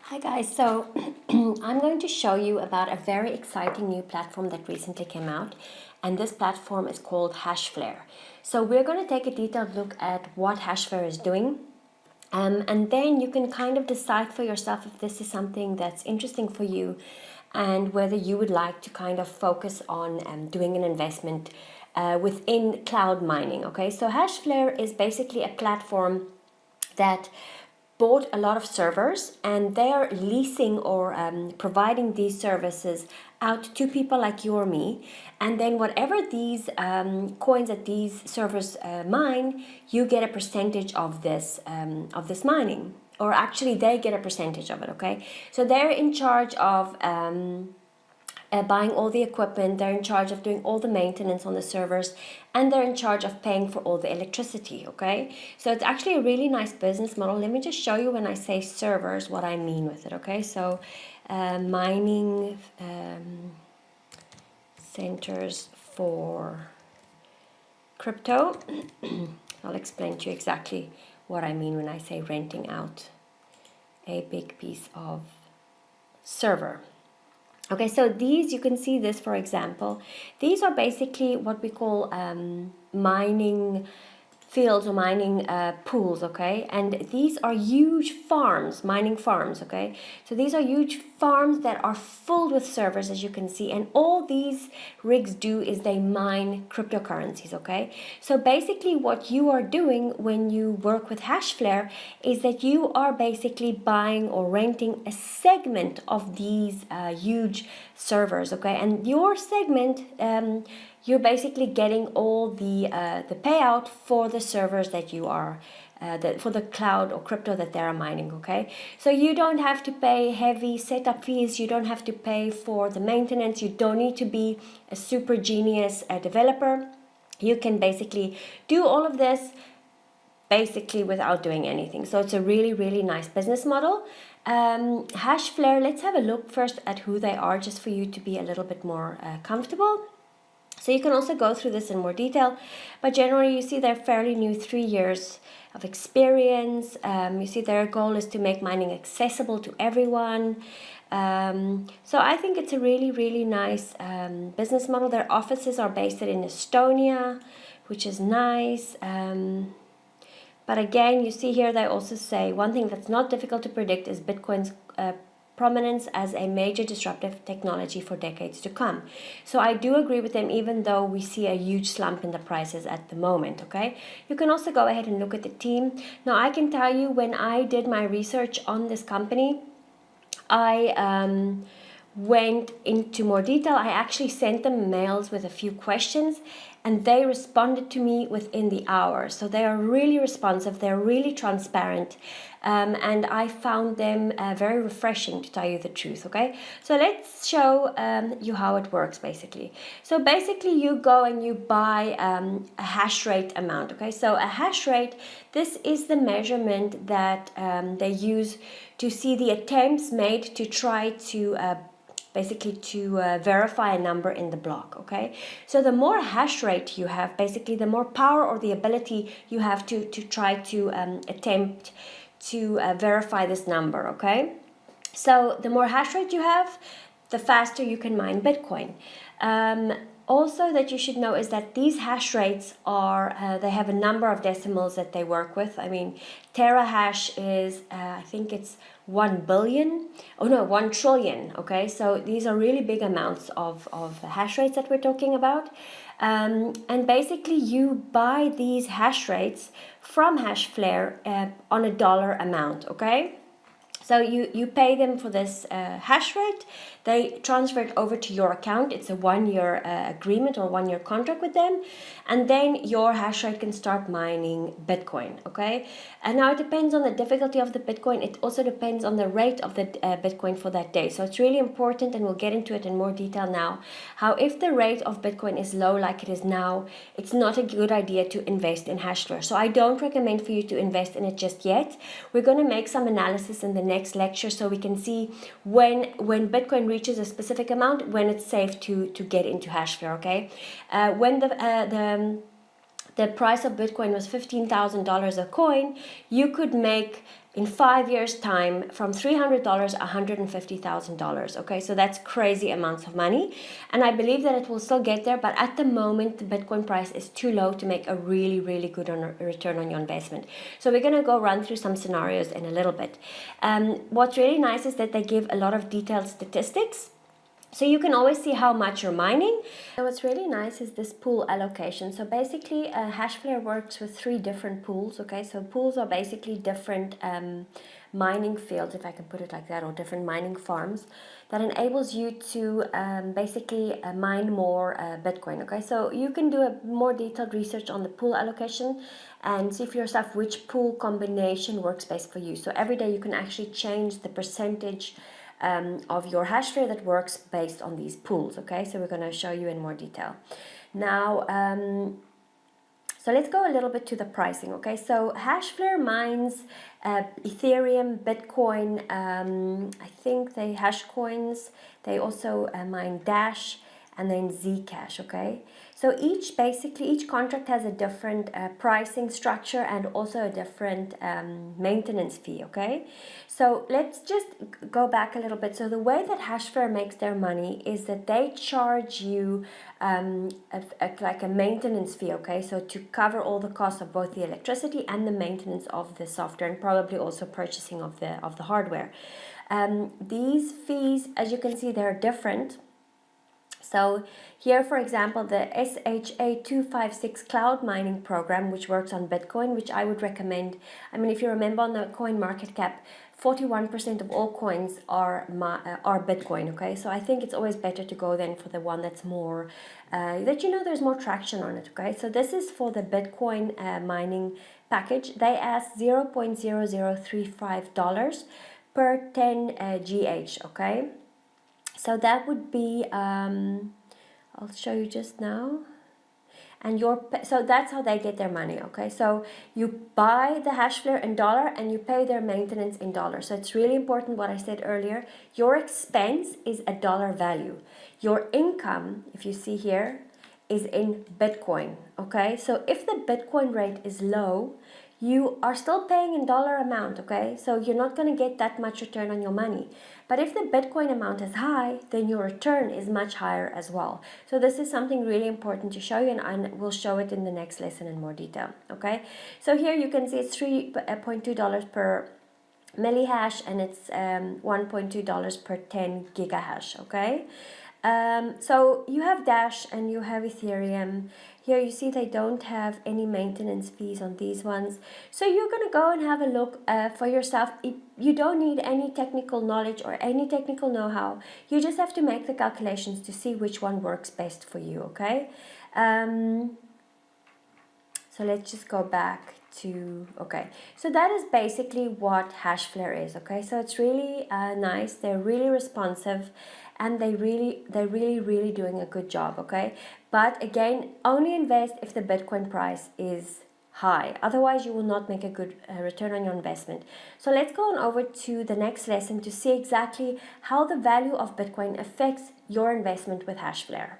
Hi guys, so I'm going to show you about a very exciting new platform that recently came out, and this platform is called Hashflare. So we're going to take a detailed look at what Hashflare is doing, and then you can kind of decide for yourself if this is something that's interesting for you and whether you would like to kind of focus on doing an investment within cloud mining. Okay, so Hashflare is basically a platform that bought a lot of servers, and they're leasing or providing these services out to people like you or me. And then whatever these coins that these servers mine, you get a percentage of this mining, or actually they get a percentage of it. Okay, so they're in charge of buying all the equipment, they're in charge of doing all the maintenance on the servers, and they're in charge of paying for all the electricity. Okay, so it's actually a really nice business model. Let me just show you when I say servers what I mean with it. Okay, so mining centers for crypto. I'll explain to you exactly what I mean when I say renting out a big piece of server. Okay, so these, you can see this, for example, these are basically what we call mining fields or mining pools. Okay, and these are huge farms, mining farms. Okay, so these are huge farms that are filled with servers, as you can see, and all these rigs do is they mine cryptocurrencies. Okay, so basically what you are doing when you work with Hashflare is that you are basically buying or renting a segment of these huge servers. Okay, and your segment, you're basically getting all the payout for the servers that you are for the cloud or crypto that they're mining. Okay, so you don't have to pay heavy setup fees, you don't have to pay for the maintenance, you don't need to be a super genius developer. You can basically do all of this basically without doing anything. So it's a really nice business model. Hashflare, let's have a look first at who they are, just for you to be a little bit more comfortable. So you can also go through this in more detail, but generally you see they're fairly new, 3 years of experience. You see their goal is to make mining accessible to everyone. So I think it's a really nice business model. Their offices are based in Estonia, which is nice. But again, you see here they also say one thing that's not difficult to predict is Bitcoin's prominence as a major disruptive technology for decades to come. So I do agree with them, even though we see a huge slump in the prices at the moment. Okay, you can also go ahead and look at the team. Now I can tell you, when I did my research on this company, I went into more detail. I actually sent them mails with a few questions, and they responded to me within the hour. So they are really responsive, they're really transparent, and I found them very refreshing, to tell you the truth. Okay, so let's show you how it works basically. So basically you go and you buy a hash rate amount. Okay, so a hash rate, this is the measurement that they use to see the attempts made to try to basically to verify a number in the block. Okay, so the more hash rate you have, basically the more power or the ability you have to try to attempt to verify this number. Okay, so the more hash rate you have, the faster you can mine Bitcoin. Also, that you should know is that these hash rates are, they have a number of decimals that they work with. I mean, terahash is, I think it's 1 billion, oh no, 1 trillion. Okay, so these are really big amounts of hash rates that we're talking about. And basically you buy these hash rates from Hashflare on a dollar amount. Okay, so you pay them for this hash rate. They transfer it over to your account. It's a 1-year agreement or 1-year contract with them. And then your hash rate can start mining Bitcoin. Okay, and now it depends on the difficulty of the Bitcoin. It also depends on the rate of the Bitcoin for that day. So it's really important, and we'll get into it in more detail now, how if the rate of Bitcoin is low like it is now, it's not a good idea to invest in Hashflare. So I don't recommend for you to invest in it just yet. We're going to make some analysis in the next lecture so we can see when Bitcoin reaches a specific amount, when it's safe to get into Hashflare. Okay, when the price of Bitcoin was $15,000 a coin, you could make in 5 years' time from $300 $150,000. Okay, so that's crazy amounts of money, and I believe that it will still get there, but at the moment the Bitcoin price is too low to make a really good return on your investment. So we're going to go run through some scenarios in a little bit. What's really nice is that they give a lot of detailed statistics, so you can always see how much you're mining. So what's really nice is this pool allocation. So basically Hashflare works with 3 different pools. Okay, so pools are basically different mining fields, if I can put it like that, or different mining farms that enables you to basically mine more Bitcoin. Okay, so you can do a more detailed research on the pool allocation and see for yourself which pool combination works best for you. So every day you can actually change the percentage of your Hashflare that works based on these pools. Okay, so we're going to show you in more detail now. So let's go a little bit to the pricing. Okay, so Hashflare mines Ethereum, Bitcoin, I think they hash coins. They also mine Dash and then Zcash. Okay, so each contract has a different pricing structure and also a different maintenance fee. Okay, so let's just go back a little bit. So the way that Hashflare makes their money is that they charge you like a maintenance fee. Okay, so to cover all the costs of both the electricity and the maintenance of the software, and probably also purchasing of the hardware. These fees, as you can see, they're different. So here, for example, the SHA-256 cloud mining program, which works on Bitcoin, which I would recommend. I mean, if you remember on the coin market cap, 41% of all coins are Bitcoin. Okay, so I think it's always better to go then for the one that's more that there's more traction on it. Okay, so this is for the Bitcoin mining package. They ask $0.0035 per 10 GH. Okay. So that would be, I'll show you just now. And so that's how they get their money. Okay, so you buy the Hashflare in dollar and you pay their maintenance in dollars. So it's really important what I said earlier. Your expense is a dollar value. Your income, if you see here, is in Bitcoin. Okay, so if the Bitcoin rate is low, you are still paying in dollar amount. Okay, so you're not going to get that much return on your money. But if the Bitcoin amount is high, then your return is much higher as well. So this is something really important to show you, and we'll show it in the next lesson in more detail. Okay, so here you can see it's $3.2 per millihash, and it's $1.2 per 10 gigahash. Okay, so you have Dash and you have Ethereum. Here you see they don't have any maintenance fees on these ones. So you're going to go and have a look for yourself. You don't need any technical knowledge or any technical know-how. You just have to make the calculations to see which one works best for you. Okay. So let's just go back to, okay, so that is basically what Hashflare is. Okay, so it's really nice. They're really responsive, and they're really doing a good job. Okay, but again, only invest if the Bitcoin price is high. Otherwise, you will not make a good return on your investment. So let's go on over to the next lesson to see exactly how the value of Bitcoin affects your investment with Hashflare.